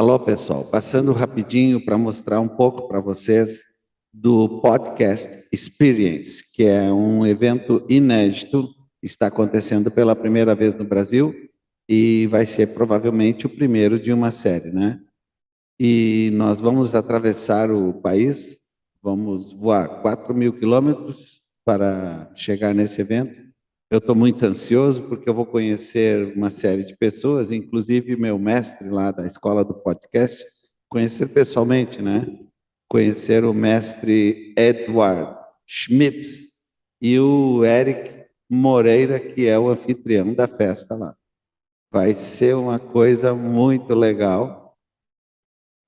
Alô, pessoal. Passando rapidinho para mostrar um pouco para vocês do Podcast Experience, que é um evento inédito, está acontecendo pela primeira vez no Brasil e vai ser provavelmente o primeiro de uma série, né? E nós vamos atravessar o país, vamos voar 4.000 quilômetros para chegar nesse evento. Eu estou muito ansioso porque eu vou conhecer uma série de pessoas, inclusive meu mestre lá da escola do podcast, conhecer pessoalmente, né? Conhecer o mestre Edward Schmitz e o Eric Moreira, que é o anfitrião da festa lá. Vai ser uma coisa muito legal,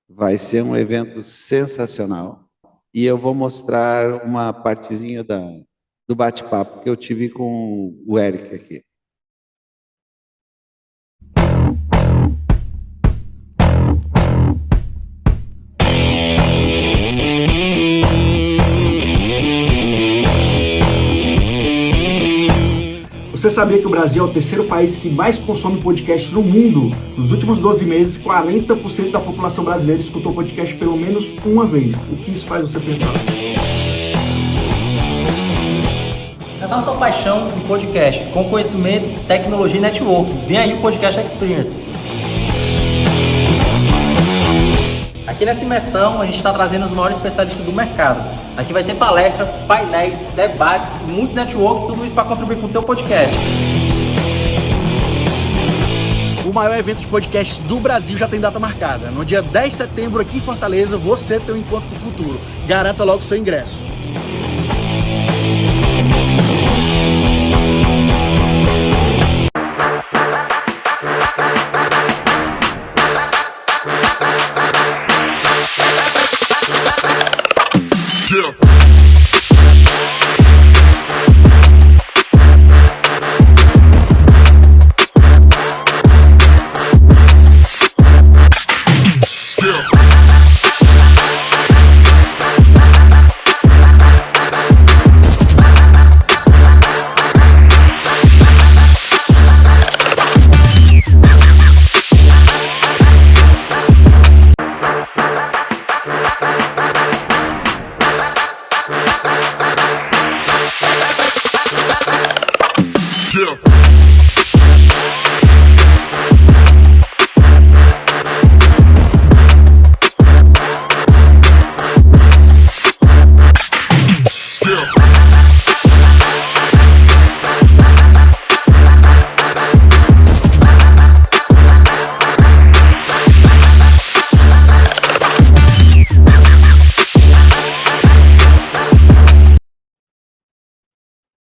vai ser um evento sensacional e eu vou mostrar uma partezinha do bate-papo que eu tive com o Eric aqui. Você sabia que o Brasil é o terceiro país que mais consome podcasts no mundo? Nos últimos 12 meses, 40% da população brasileira escutou podcast pelo menos uma vez. O que isso faz você pensar? Essa é a sua paixão em podcast, com conhecimento, tecnologia e network. Vem aí o Podcast Experience. Aqui nessa imersão, a gente está trazendo os maiores especialistas do mercado. Aqui vai ter palestra, painéis, debates, muito network, tudo isso para contribuir com o teu podcast. O maior evento de podcasts do Brasil já tem data marcada. No dia 10 de setembro, aqui em Fortaleza, você tem um encontro com o futuro. Garanta logo seu ingresso.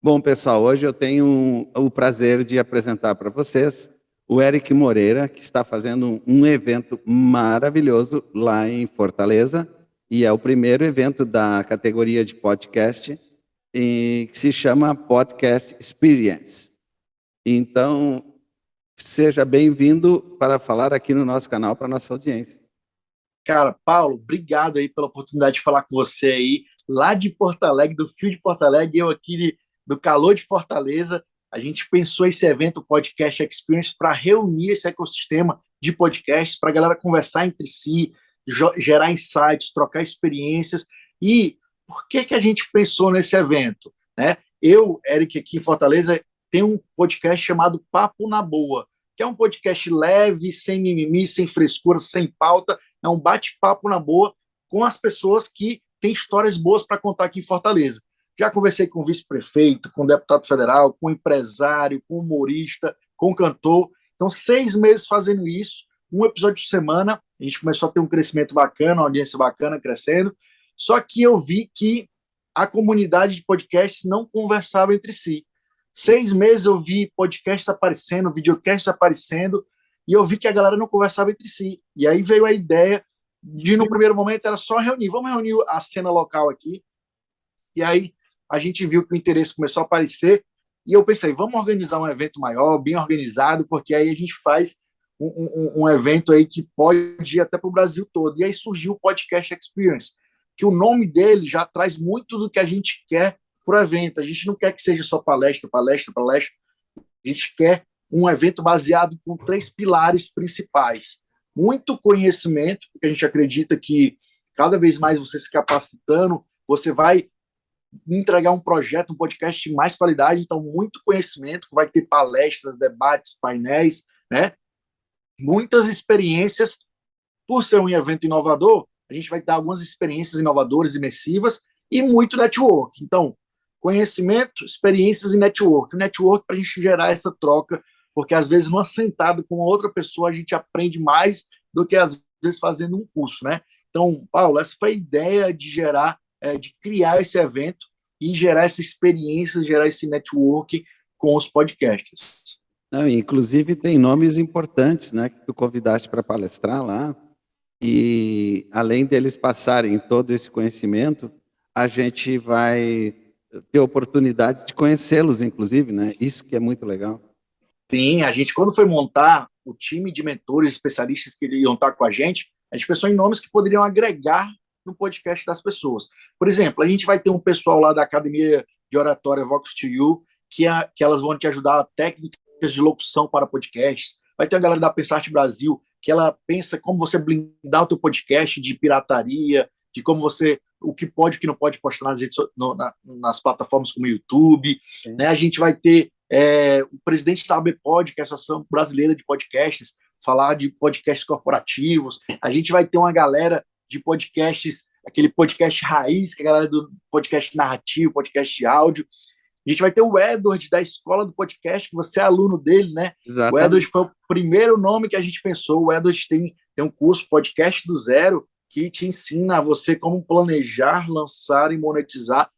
Bom, pessoal, hoje eu tenho o prazer de apresentar para vocês o Eric Moreira, que está fazendo um evento maravilhoso lá em Fortaleza, e é o primeiro evento da categoria de podcast, que se chama Podcast Experience. Então, seja bem-vindo para falar aqui no nosso canal para a nossa audiência. Cara, Paulo, obrigado aí pela oportunidade de falar com você aí, lá de Porto Alegre, do Fio de Porto Alegre, eu aqui do calor de Fortaleza. A gente pensou esse evento, o Podcast Experience, para reunir esse ecossistema de podcasts, para a galera conversar entre si, gerar insights, trocar experiências. E por que a gente pensou nesse evento? Né? Eu, Eric, aqui em Fortaleza, tenho um podcast chamado Papo na Boa, que é um podcast leve, sem mimimi, sem frescura, sem pauta. É um bate-papo na boa com as pessoas que têm histórias boas para contar aqui em Fortaleza. Já conversei com o vice-prefeito, com o deputado federal, com o empresário, com o humorista, com o cantor. Então, 6 meses fazendo isso, um episódio por semana. A gente começou a ter um crescimento bacana, uma audiência bacana, crescendo. Só que eu vi que a comunidade de podcasts não conversava entre si. 6 meses eu vi podcasts aparecendo, videocasts aparecendo, e eu vi que a galera não conversava entre si. E aí veio a ideia de, no primeiro momento, era só reunir. Vamos reunir a cena local aqui. E aí a gente viu que o interesse começou a aparecer, e eu pensei, vamos organizar um evento maior, bem organizado, porque aí a gente faz um evento aí que pode ir até para o Brasil todo. E aí surgiu o Podcast Experience, que o nome dele já traz muito do que a gente quer para o evento. A gente não quer que seja só palestra. A gente quer um evento baseado com 3 pilares principais. muito conhecimento, porque a gente acredita que cada vez mais você se capacitando, você vai entregar um projeto, um podcast de mais qualidade, então muito conhecimento, vai ter palestras, debates, painéis, né? Muitas experiências. Por ser um evento inovador, a gente vai dar algumas experiências inovadoras, imersivas e muito network. Então, conhecimento, experiências e network. O network para a gente gerar essa troca, porque às vezes numa sentada com outra pessoa a gente aprende mais do que às vezes fazendo um curso, né? Então, Paulo, essa foi a ideia de gerar, de criar esse evento e gerar essa experiência, gerar esse network com os podcasts. Não, inclusive tem nomes importantes, né, que tu convidaste para palestrar lá, e além deles passarem todo esse conhecimento, a gente vai ter oportunidade de conhecê-los, inclusive, né? Isso que é muito legal. Sim, a gente, quando foi montar o time de mentores especialistas que iam estar com a gente pensou em nomes que poderiam agregar no podcast das pessoas. Por exemplo, a gente vai ter um pessoal lá da Academia de Oratória Vox to You, que elas vão te ajudar a técnicas de locução para podcasts. Vai ter a galera da Pensarte Brasil, que ela pensa como você blindar o teu podcast de pirataria, de como você, o que pode e o que não pode postar nas plataformas como o YouTube. Né? A gente vai ter o presidente da ABPOD, que é a Associação Brasileira de Podcasts, falar de podcasts corporativos. A gente vai ter uma galera de podcasts, aquele podcast raiz, que é a galera do podcast narrativo, podcast de áudio. A gente vai ter o Edward da Escola do Podcast, que você é aluno dele, né? Exatamente. O Edward foi o primeiro nome que a gente pensou. O Edward tem um curso Podcast do Zero, que te ensina a você como planejar, lançar e monetizar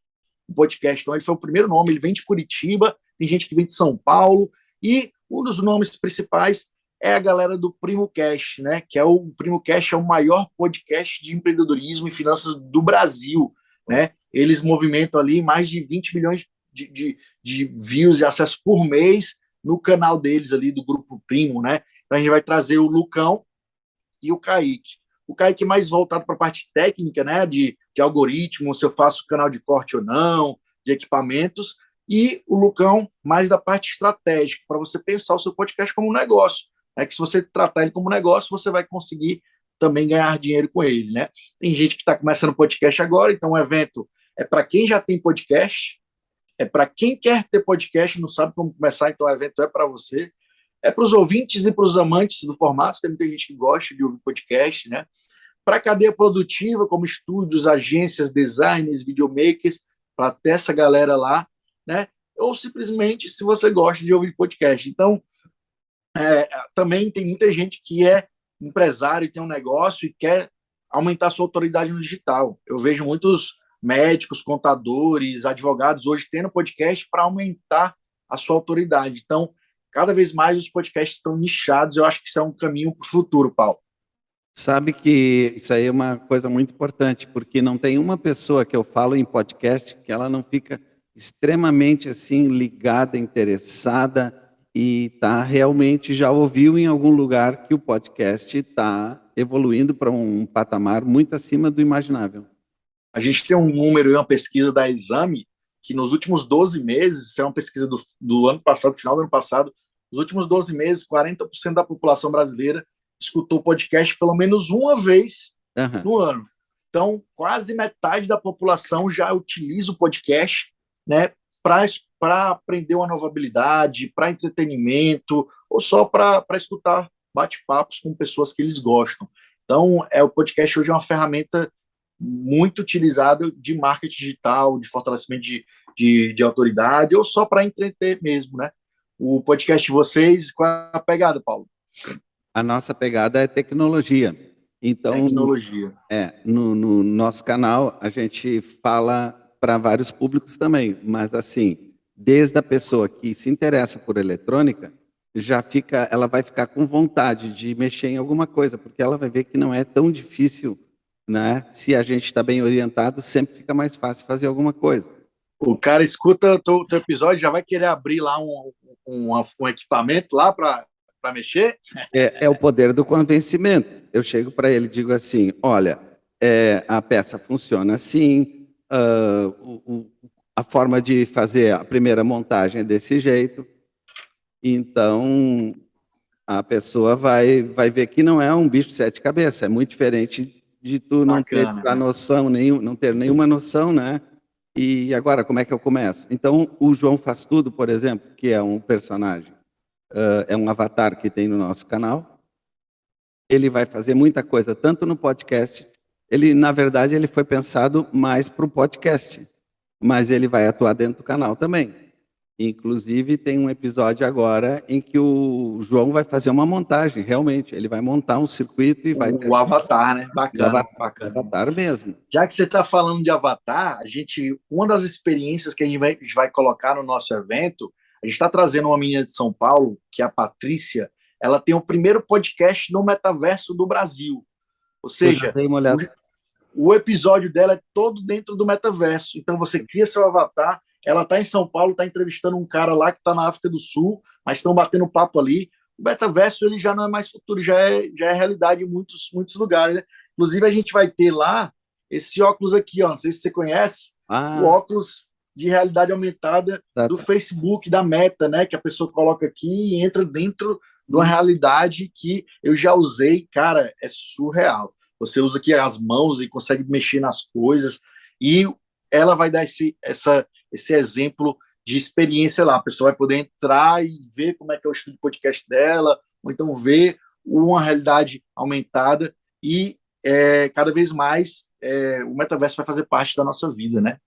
um podcast. Então, ele foi o primeiro nome. Ele vem de Curitiba, tem gente que vem de São Paulo, e um dos nomes principais é a galera do PrimoCast, né? Que é o PrimoCast, é o maior podcast de empreendedorismo e finanças do Brasil, né? Eles movimentam ali mais de 20 milhões de views e acessos por mês no canal deles ali, do Grupo Primo, né? Então a gente vai trazer o Lucão e o Kaique. O Kaique mais voltado para a parte técnica, né? De algoritmo, se eu faço canal de corte ou não, de equipamentos, e o Lucão mais da parte estratégica, para você pensar o seu podcast como um negócio. Né? Que se você tratar ele como negócio, você vai conseguir também ganhar dinheiro com ele, né? Tem gente que está começando podcast agora, então o evento é para quem já tem podcast, é para quem quer ter podcast, não sabe como começar, então o evento é para você. É para os ouvintes e para os amantes do formato, tem muita gente que gosta de ouvir podcast, né? Para a cadeia produtiva, como estúdios, agências, designers, videomakers, para ter essa galera lá, né? Ou simplesmente se você gosta de ouvir podcast. Então, também tem muita gente que é empresário e tem um negócio e quer aumentar sua autoridade no digital. Eu vejo muitos médicos, contadores, advogados hoje tendo podcast para aumentar a sua autoridade. Então, cada vez mais os podcasts estão nichados. Eu acho que isso é um caminho para o futuro, Paulo. Sabe que isso aí é uma coisa muito importante, porque não tem uma pessoa que eu falo em podcast que ela não fica extremamente assim ligada, interessada e tá realmente já ouviu em algum lugar que o podcast está evoluindo para um patamar muito acima do imaginável. A gente tem um número e uma pesquisa da Exame que nos últimos 12 meses, isso é uma pesquisa do ano passado, final do ano passado, nos últimos 12 meses, 40% da população brasileira escutou podcast pelo menos uma vez no ano. Então, quase metade da população já utiliza o podcast, né, para aprender uma nova habilidade, para entretenimento, ou só para escutar bate-papos com pessoas que eles gostam. Então, o podcast hoje é uma ferramenta muito utilizada de marketing digital, de fortalecimento de autoridade, ou só para entreter mesmo, né? O podcast de vocês, qual é a pegada, Paulo? A nossa pegada é tecnologia. Então, tecnologia. No nosso canal, a gente fala para vários públicos também, mas assim, desde a pessoa que se interessa por eletrônica, ela vai ficar com vontade de mexer em alguma coisa, porque ela vai ver que não é tão difícil, né? Se a gente está bem orientado, sempre fica mais fácil fazer alguma coisa. O cara escuta o teu episódio, já vai querer abrir lá um equipamento lá para mexer? É o poder do convencimento. Eu chego para ele e digo assim, olha, a peça funciona assim, a forma de fazer a primeira montagem é desse jeito, então a pessoa vai ver que não é um bicho de sete cabeças, é muito diferente de tu não ter Bacana. a noção, não ter nenhuma noção, né? E agora, como é que eu começo? Então, o João Faz Tudo, por exemplo, que é um personagem, é um avatar que tem no nosso canal, ele vai fazer muita coisa, tanto no podcast, na verdade, ele foi pensado mais para o podcast, mas ele vai atuar dentro do canal também. Inclusive, tem um episódio agora em que o João vai fazer uma montagem, realmente. Ele vai montar um circuito e vai O Avatar, né? o Bacana, avatar, o bacana. avatar mesmo. Já que você está falando de Avatar, uma das experiências que a gente vai colocar no nosso evento, a gente está trazendo uma menina de São Paulo, que é a Patrícia. Ela tem o primeiro podcast no metaverso do Brasil. Ou Eu já seja, dei uma olhada. o episódio dela é todo dentro do metaverso. Então você cria seu avatar. Ela está em São Paulo, está entrevistando um cara lá que está na África do Sul, mas estão batendo papo ali. O metaverso ele já não é mais futuro, já é realidade em muitos lugares. Né? Inclusive, a gente vai ter lá esse óculos aqui, ó, não sei se você conhece, o óculos de realidade aumentada do Facebook, da Meta, né? Que a pessoa coloca aqui e entra dentro de uma realidade que eu já usei, cara, é surreal. Você usa aqui as mãos e consegue mexer nas coisas, e ela vai dar esse exemplo de experiência lá. A pessoa vai poder entrar e ver como é que é o estúdio podcast dela, ou então ver uma realidade aumentada, e cada vez mais o metaverso vai fazer parte da nossa vida, né?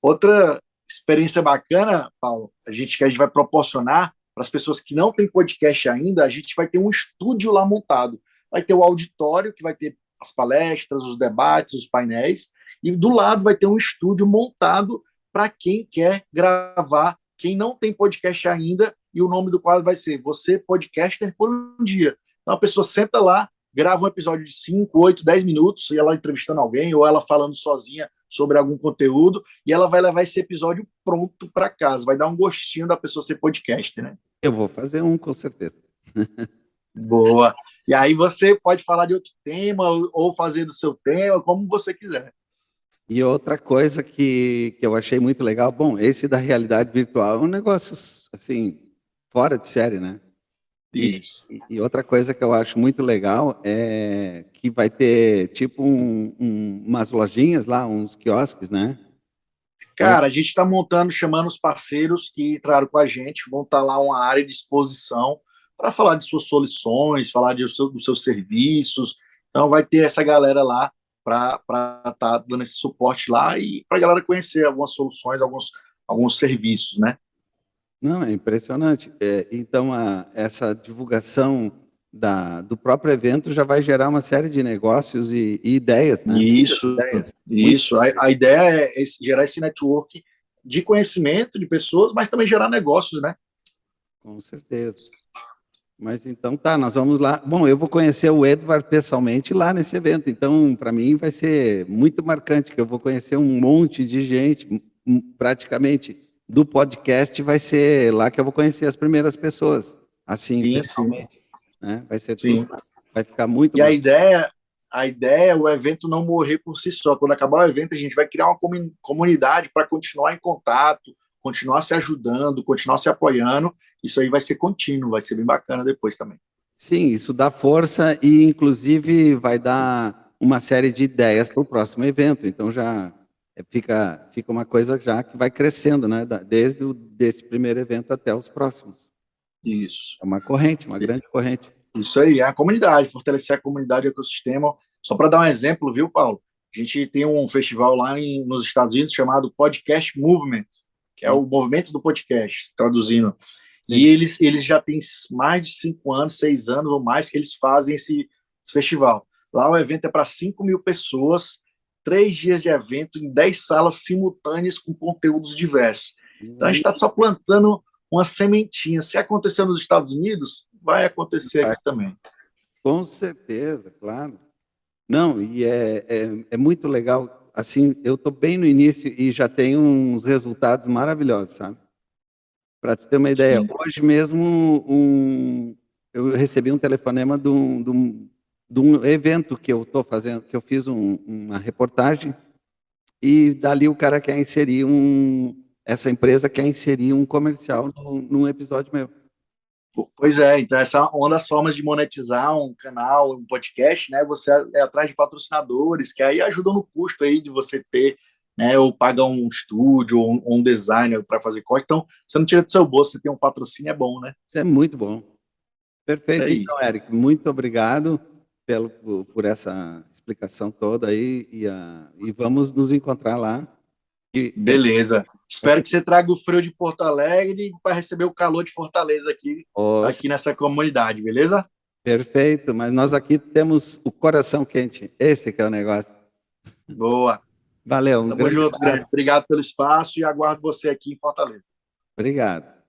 Outra experiência bacana, Paulo, que a gente vai proporcionar para as pessoas que não têm podcast ainda, a gente vai ter um estúdio lá montado. Vai ter o auditório, que vai ter as palestras, os debates, os painéis, e do lado vai ter um estúdio montado para quem quer gravar, quem não tem podcast ainda, e o nome do quadro vai ser Você Podcaster por um Dia. Então a pessoa senta lá, grava um episódio de 5, 8, 10 minutos, e ela entrevistando alguém, ou ela falando sozinha sobre algum conteúdo, e ela vai levar esse episódio pronto para casa, vai dar um gostinho da pessoa ser podcaster, né? Eu vou fazer um, com certeza. Boa. E aí você pode falar de outro tema ou fazer do seu tema, como você quiser. E outra coisa que eu achei muito legal, bom, esse da realidade virtual é um negócio, assim, fora de série, né? Isso. E outra coisa que eu acho muito legal é que vai ter, tipo, umas lojinhas lá, uns quiosques, né? Cara, a gente está montando, chamando os parceiros que entraram com a gente, vão estar lá uma área de exposição para falar de suas soluções, falar dos seus serviços. Então, vai ter essa galera lá para estar dando esse suporte lá e para a galera conhecer algumas soluções, alguns serviços, né? Não, é impressionante. Então, essa divulgação do próprio evento já vai gerar uma série de negócios e ideias, né? Isso. A ideia é gerar esse network de conhecimento de pessoas, mas também gerar negócios, né? Com certeza. Mas então tá, nós vamos lá. Bom, eu vou conhecer o Edward pessoalmente lá nesse evento, então para mim vai ser muito marcante, que eu vou conhecer um monte de gente, praticamente do podcast vai ser lá que eu vou conhecer as primeiras pessoas, assim, Sim, pessoalmente, né? Vai ser sim. tudo, vai ficar muito E marcante. a ideia é o evento não morrer por si só. Quando acabar o evento, a gente vai criar uma comunidade para continuar em contato, continuar se ajudando, continuar se apoiando. Isso aí vai ser contínuo, vai ser bem bacana depois também. Sim, isso dá força e inclusive vai dar uma série de ideias para o próximo evento, então já fica uma coisa já que vai crescendo, né? Desde desse primeiro evento até os próximos. Isso. É uma corrente, uma grande corrente. Isso aí, é a comunidade, fortalecer a comunidade e o ecossistema. Só para dar um exemplo, viu, Paulo? A gente tem um festival lá nos Estados Unidos chamado Podcast Movement, que é o movimento do podcast, traduzindo. Sim. E eles já têm mais de 5 anos, 6 anos ou mais que eles fazem esse festival. Lá o evento é para 5.000 pessoas, 3 dias de evento em 10 salas simultâneas com conteúdos diversos. Então a gente está só plantando uma sementinha. Se aconteceu nos Estados Unidos, vai acontecer aqui também. Com certeza, claro. Não, e é muito legal. Assim, eu estou bem no início e já tenho uns resultados maravilhosos, sabe? Para te ter uma ideia, Sim. hoje mesmo eu recebi um telefonema de um evento que eu estou fazendo, que eu fiz uma reportagem, e dali o cara quer inserir essa empresa quer inserir um comercial num episódio meu. Pois é, então essa é uma das formas de monetizar um canal, um podcast, né? Você é atrás de patrocinadores, que aí ajudam no custo aí de você ter, né? Ou pagar um estúdio ou um designer para fazer corte. Então, você não tira do seu bolso, você tem um patrocínio, é bom, né? Isso é muito bom. Isso Perfeito, aí. então, Eric, muito obrigado por essa explicação toda aí e vamos nos encontrar lá. E, Beleza. Espero que você traga o frio de Porto Alegre para receber o calor de Fortaleza Poxa, aqui nessa comunidade, beleza? perfeito, mas nós aqui temos o coração quente, esse que é o negócio. Boa. Valeu, um Tamo grande junto, Grande. abraço. Obrigado pelo espaço e aguardo você aqui em Fortaleza. Obrigado.